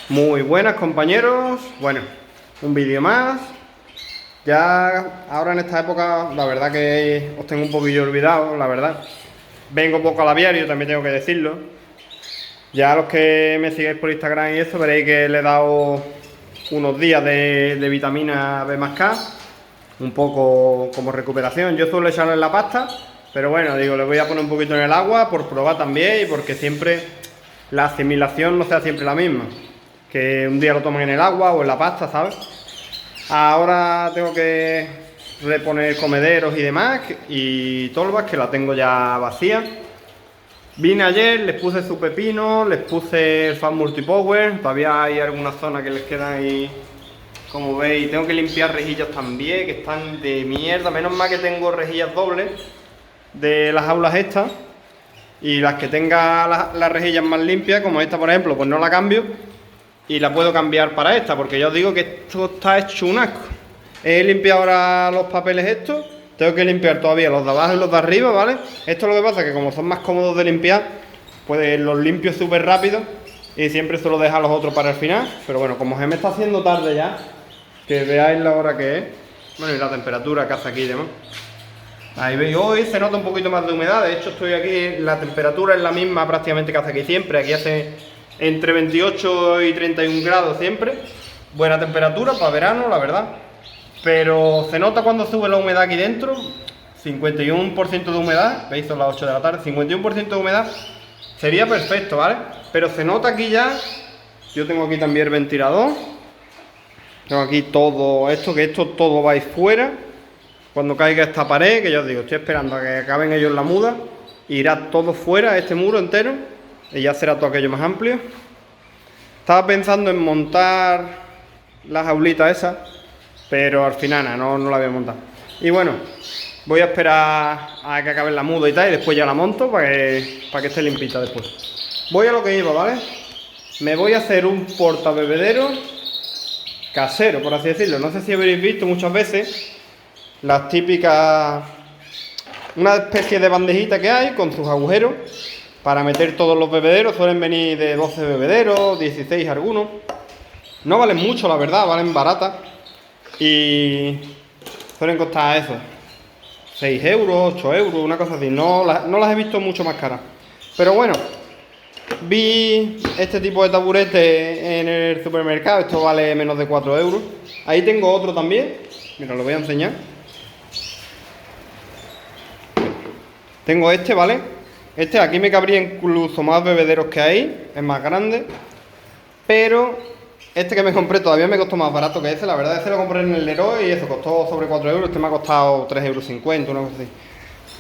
Muy buenas compañeros, bueno, un vídeo más. Ya ahora en esta época la verdad que os tengo un poquillo olvidado, la verdad. Vengo poco al aviario, también tengo que decirlo. Ya los que me sigáis por Instagram y eso veréis que le he dado unos días de vitamina B más K, un poco como recuperación. Yo suelo echarlo en la pasta, pero bueno, digo, le voy a poner un poquito en el agua por probar también y porque siempre la asimilación no sea siempre la misma. Que un día lo tomen en el agua o en la pasta, ¿sabes? Ahora tengo que reponer comederos y demás y tolvas que la tengo ya vacía. Vine ayer, les puse su pepino, les puse el Fan Multipower, todavía hay algunas zonas que les quedan ahí, como veis. Tengo que limpiar rejillas también, que están de mierda, menos mal que tengo rejillas dobles de las aulas estas, y las que tenga las rejillas más limpias, como esta por ejemplo, pues no la cambio y la puedo cambiar para esta, porque ya os digo que esto está hecho un asco. He limpiado ahora los papeles estos, tengo que limpiar todavía los de abajo y los de arriba, ¿vale? Esto es lo que pasa, que como son más cómodos de limpiar, pues los limpio súper rápido y siempre suelo dejar los otros para el final. Pero bueno, como se me está haciendo tarde ya, que veáis la hora que es, bueno, y la temperatura que hace aquí y demás. Ahí veis, hoy se nota un poquito más de humedad, de hecho estoy aquí, la temperatura es la misma prácticamente que hace aquí siempre, aquí hace entre 28 y 31 grados siempre, buena temperatura para verano, la verdad, pero se nota cuando sube la humedad aquí dentro, 51% de humedad, veis, son las 8 de la tarde, 51% de humedad, sería perfecto, ¿vale? Pero se nota aquí ya, yo tengo aquí también el ventilador, tengo aquí todo esto, que esto todo va a ir fuera, cuando caiga esta pared, que ya os digo, estoy esperando a que acaben ellos la muda, irá todo fuera, este muro entero, y ya será todo aquello más amplio. Estaba pensando en montar las jaulitas esas, pero al final nada, no la voy a montar. Y bueno, voy a esperar a que acabe la muda y tal, y después ya la monto para que esté limpita después. Voy a lo que iba, ¿vale? Me voy a hacer un portabebedero casero, por así decirlo. No sé si habréis visto muchas veces las típicas, una especie de bandejita que hay con sus agujeros para meter todos los bebederos. Suelen venir de 12 bebederos, 16 algunos. No valen mucho, la verdad, valen baratas. Y suelen costar eso, 6 euros, 8 euros, una cosa así. No las he visto mucho más caras. Pero bueno, vi este tipo de taburete en el supermercado. Esto vale menos de 4 euros. Ahí tengo otro también. Mira, lo voy a enseñar. Tengo este, ¿vale? Este aquí me cabría incluso más bebederos que ahí, es más grande, pero este que me compré todavía me costó más barato que ese. La verdad, ese lo compré en el Leroy y eso costó sobre 4 euros, este me ha costado 3,50 euros, una cosa así.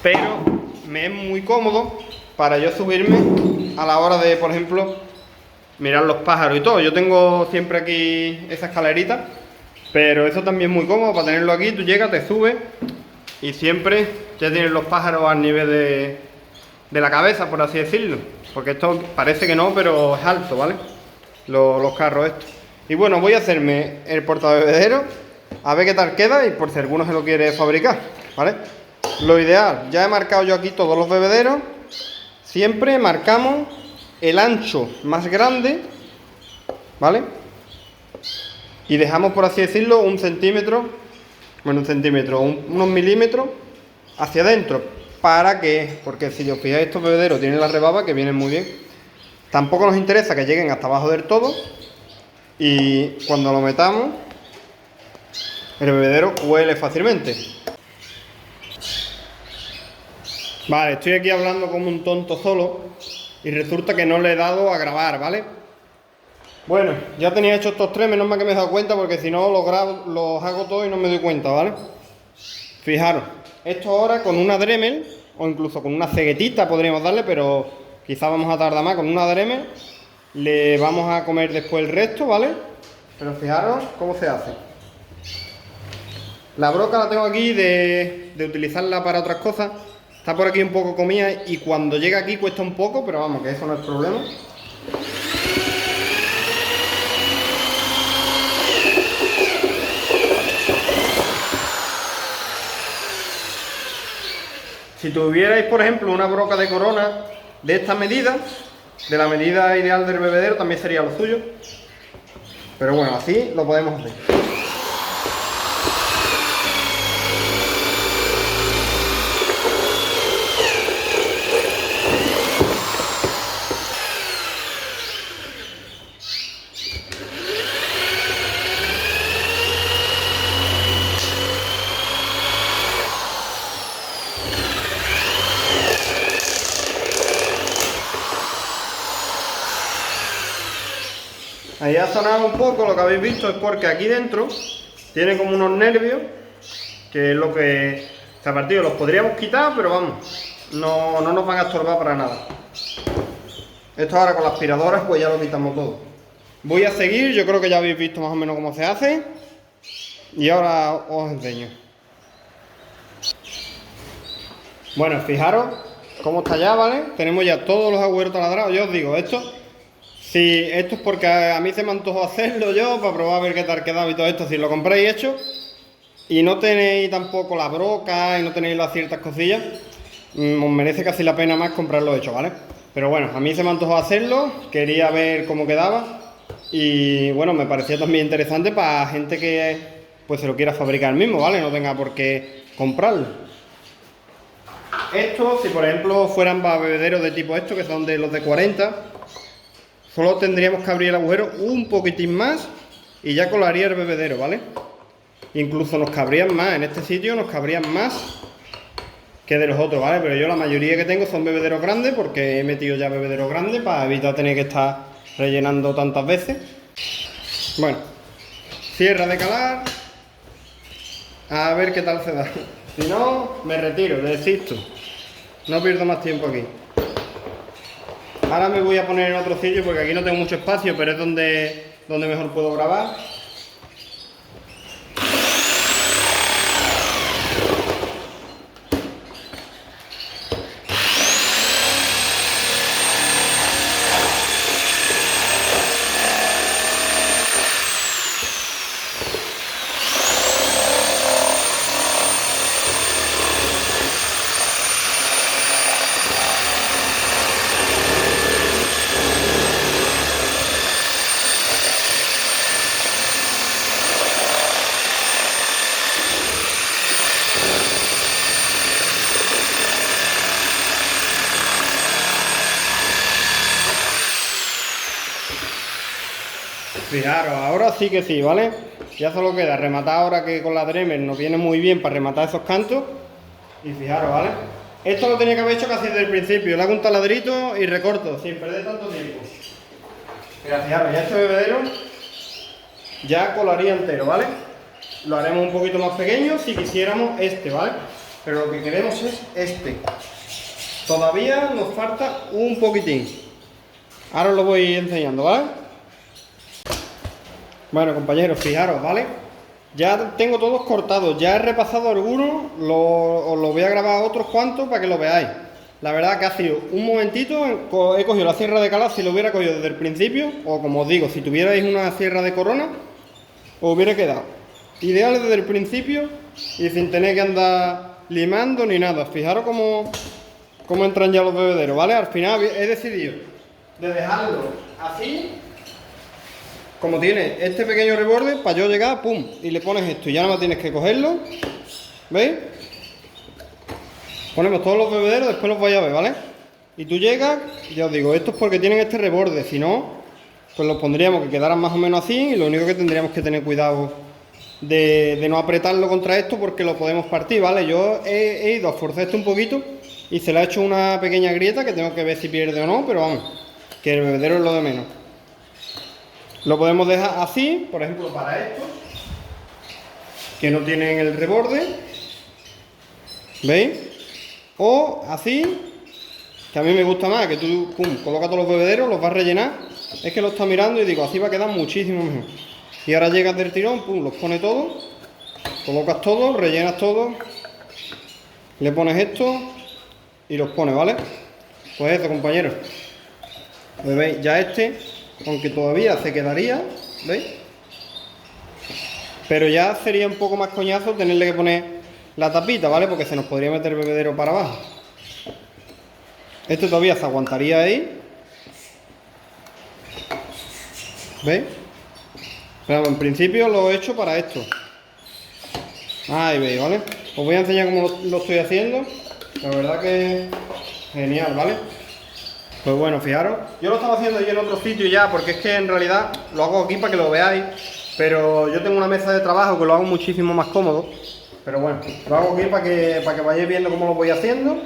Pero me es muy cómodo para yo subirme a la hora de, por ejemplo, mirar los pájaros y todo. Yo tengo siempre aquí esa escalerita, pero eso también es muy cómodo para tenerlo aquí. Tú llegas, te subes y siempre ya tienes los pájaros al nivel de la cabeza, por así decirlo, porque esto parece que no, pero es alto, ¿vale? Los carros estos. Y bueno, voy a hacerme el portabebedero, a ver qué tal queda y por si alguno se lo quiere fabricar, ¿vale? Lo ideal, ya he marcado yo aquí todos los bebederos, siempre marcamos el ancho más grande, ¿vale? Y dejamos, por así decirlo, un centímetro, bueno, un centímetro, unos milímetros hacia adentro. ¿Para qué? Porque si os fijáis, estos bebederos tienen la rebaba, que vienen muy bien. Tampoco nos interesa que lleguen hasta abajo del todo. Y cuando lo metamos, el bebedero huele fácilmente. Vale, estoy aquí hablando como un tonto solo y resulta que no le he dado a grabar, ¿vale? Bueno, ya tenía hecho estos tres, menos mal que me he dado cuenta, porque si no los hago todos y no me doy cuenta, ¿vale? Fijaros, esto ahora con una Dremel o incluso con una ceguetita podríamos darle, pero quizá vamos a tardar más. Con una Dremel le vamos a comer después el resto, ¿vale? Pero fijaros cómo se hace. La broca la tengo aquí de utilizarla para otras cosas. Está por aquí un poco comida y cuando llega aquí cuesta un poco, pero vamos, que eso no es problema. Si tuvierais, por ejemplo, una broca de corona de esta medida, de la medida ideal del bebedero, también sería lo suyo. Pero bueno, así lo podemos hacer. Ahí ha sonado un poco, lo que habéis visto es porque aquí dentro tiene como unos nervios, que es lo que se ha partido. Los podríamos quitar, pero vamos, no nos van a estorbar para nada. Esto ahora con la aspiradora pues ya lo quitamos todo. Voy a seguir, yo creo que ya habéis visto más o menos cómo se hace. Y ahora os enseño. Bueno, fijaros cómo está ya, ¿vale? Tenemos ya todos los agujeros taladrados. Yo os digo, esto es porque a mí se me antojó hacerlo yo, para probar a ver qué tal quedaba y todo esto. Si lo compráis hecho y no tenéis tampoco la broca y no tenéis las ciertas cosillas, os merece casi la pena más comprarlo hecho, ¿vale? Pero bueno, a mí se me antojó hacerlo, quería ver cómo quedaba y bueno, me parecía también interesante para gente que pues se lo quiera fabricar mismo, ¿vale? No tenga por qué comprarlo. Esto, si por ejemplo fueran para bebederos de tipo esto, que son de los de 40, solo tendríamos que abrir el agujero un poquitín más y ya colaría el bebedero, ¿vale? Incluso nos cabrían más, en este sitio nos cabrían más que de los otros, ¿vale? Pero yo la mayoría que tengo son bebederos grandes porque he metido ya bebederos grandes para evitar tener que estar rellenando tantas veces. Bueno, cierra de calar, a ver qué tal se da. Si no, me retiro, desisto. No pierdo más tiempo aquí. Ahora me voy a poner en otro sitio porque aquí no tengo mucho espacio, pero es donde mejor puedo grabar. Fijaros, ahora sí que sí, ¿vale? Ya solo queda rematar ahora que con la Dremel nos viene muy bien para rematar esos cantos. Y fijaros, ¿vale? Esto lo tenía que haber hecho casi desde el principio. Le hago un taladrito y recorto, sin perder tanto tiempo. Mira, fijaros, ya este bebedero ya colaría entero, ¿vale? Lo haremos un poquito más pequeño si quisiéramos este, ¿vale? Pero lo que queremos es este. Todavía nos falta un poquitín. Ahora os lo voy enseñando, ¿vale? Bueno, compañeros, fijaros, ¿vale? Ya tengo todos cortados, ya he repasado algunos, os lo voy a grabar otros cuantos para que lo veáis. La verdad que ha sido un momentito, he cogido la sierra de calar, si lo hubiera cogido desde el principio, o como os digo, si tuvierais una sierra de corona, os hubiera quedado ideal desde el principio y sin tener que andar limando ni nada. Fijaros cómo entran ya los bebederos, ¿vale? Al final he decidido de dejarlo así, como tiene este pequeño reborde, para yo llegar, pum, y le pones esto y ya nada más tienes que cogerlo, ¿veis? Ponemos todos los bebederos, después los vais a ver, ¿vale? Y tú llegas, ya os digo, esto es porque tienen este reborde, si no, pues los pondríamos que quedaran más o menos así y lo único que tendríamos que tener cuidado de no apretarlo contra esto porque lo podemos partir, ¿vale? Yo he ido a forzar esto un poquito y se le ha hecho una pequeña grieta que tengo que ver si pierde o no, pero vamos, que el bebedero es lo de menos. Lo podemos dejar así, por ejemplo, para estos, que no tienen el reborde, ¿veis? O así, que a mí me gusta más, que tú, pum, colocas todos los bebederos, los vas a rellenar. Es que lo está mirando y digo, así va a quedar muchísimo mejor. Y ahora llegas del tirón, pum, los pones todos, colocas todos, rellenas todo, le pones esto y los pones, ¿vale? Pues eso, compañeros. Pues veis, ya este, aunque todavía se quedaría, ¿veis? Pero ya sería un poco más coñazo tenerle que poner la tapita, ¿vale? Porque se nos podría meter el bebedero para abajo. Este todavía se aguantaría ahí. ¿Veis? Pero en principio lo he hecho para esto. Ahí veis, ¿vale? Os voy a enseñar cómo lo estoy haciendo. La verdad que genial, ¿vale? Pues bueno, fijaros, yo lo estaba haciendo yo en otro sitio ya, porque es que en realidad lo hago aquí para que lo veáis, pero yo tengo una mesa de trabajo que lo hago muchísimo más cómodo. Pero bueno, lo hago aquí para que vayáis viendo cómo lo voy haciendo.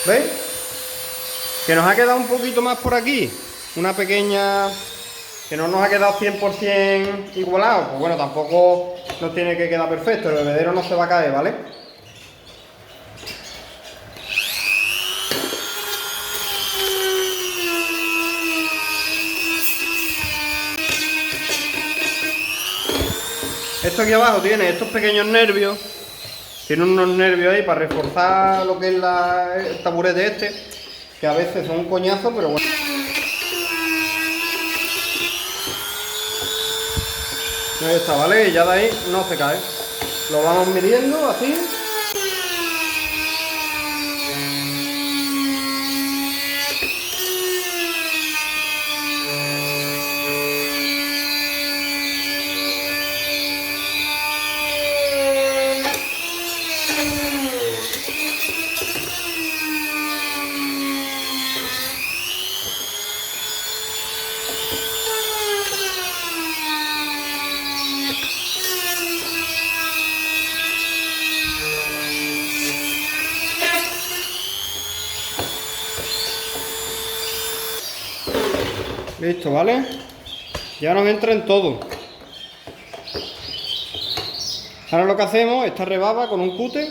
¿Veis? Que nos ha quedado un poquito más por aquí, una pequeña, que no nos ha quedado 100% igualado, pues bueno, tampoco nos tiene que quedar perfecto, el bebedero no se va a caer, ¿vale? Esto aquí abajo tiene estos pequeños nervios, tiene unos nervios ahí para reforzar lo que es el taburete este, que a veces son un coñazo, pero bueno. Ahí está, ¿vale? Y ya de ahí no se cae. Lo vamos midiendo así. Listo, ¿vale? Ya nos entra en todo. Ahora lo que hacemos, esta rebaba con un cúter,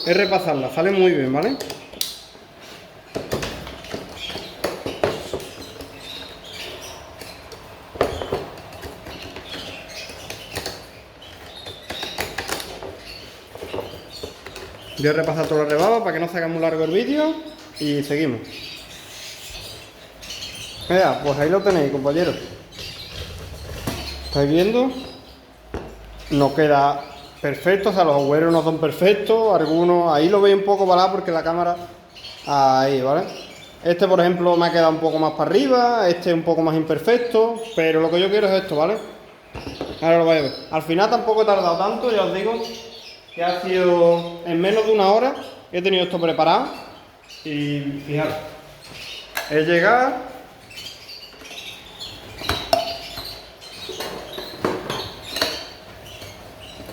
es repasarla, sale muy bien, ¿vale? Voy a repasar toda la rebaba para que no se haga muy largo el vídeo y seguimos. Mira, pues ahí lo tenéis, compañeros. ¿Estáis viendo? No queda perfecto, o sea, los agujeros no son perfectos, algunos, ahí lo veis un poco balado porque la cámara, ahí, ¿vale? Este, por ejemplo, me ha quedado un poco más para arriba, este un poco más imperfecto, pero lo que yo quiero es esto, ¿vale? Ahora lo vais a ver. Al final tampoco he tardado tanto, ya os digo, que ha sido en menos de una hora, he tenido esto preparado y fijaros, es llegar.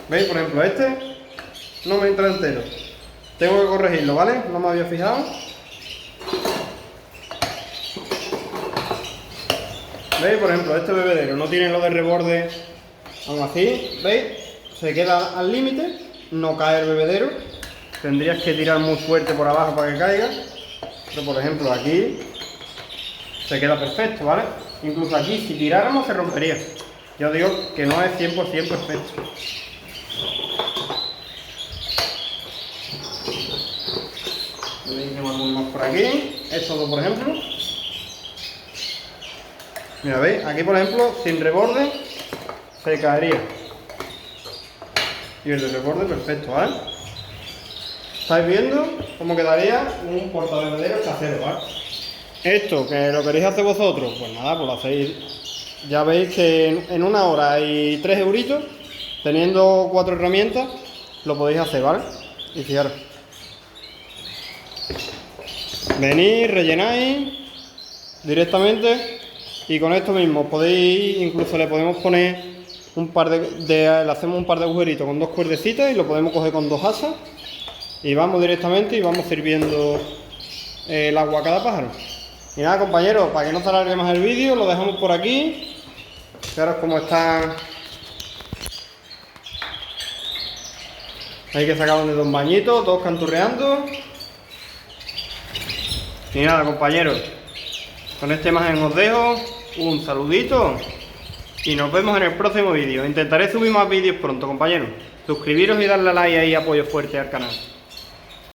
¿Veis? Por ejemplo, este no me entra entero. Tengo que corregirlo, ¿vale? No me había fijado. ¿Veis? Por ejemplo, este bebedero no tiene lo de reborde. Aún así, ¿veis? Se queda al límite, no cae el bebedero. Tendrías que tirar muy fuerte por abajo para que caiga. Pero por ejemplo, aquí se queda perfecto, ¿vale? Incluso aquí, si tiráramos, se rompería. Yo digo que no es 100% perfecto. Por aquí, estos dos por ejemplo. Mira, veis, aquí por ejemplo, sin reborde se caería. Y el de reborde perfecto, ¿vale? ¿Estáis viendo cómo quedaría un portabebedero casero, ¿vale? Esto, que lo queréis hacer vosotros, pues nada, pues lo hacéis. Ya veis que en una hora y 3 euritos, teniendo 4 herramientas, lo podéis hacer, ¿vale? Y fijaros. Venís, rellenáis directamente y con esto mismo podéis, incluso le podemos poner un par le hacemos un par de agujeritos con 2 cuerdecitas y lo podemos coger con 2 asas y vamos directamente y vamos sirviendo el agua a cada pájaro. Y nada, compañeros, para que no se alargue más el vídeo, lo dejamos por aquí. Fijaros cómo están. Hay que sacar de 2 bañitos, todos canturreando. Y nada, compañeros, con esta imagen os dejo un saludito y nos vemos en el próximo vídeo. Intentaré subir más vídeos pronto, compañeros. Suscribiros y darle a like y apoyo fuerte al canal.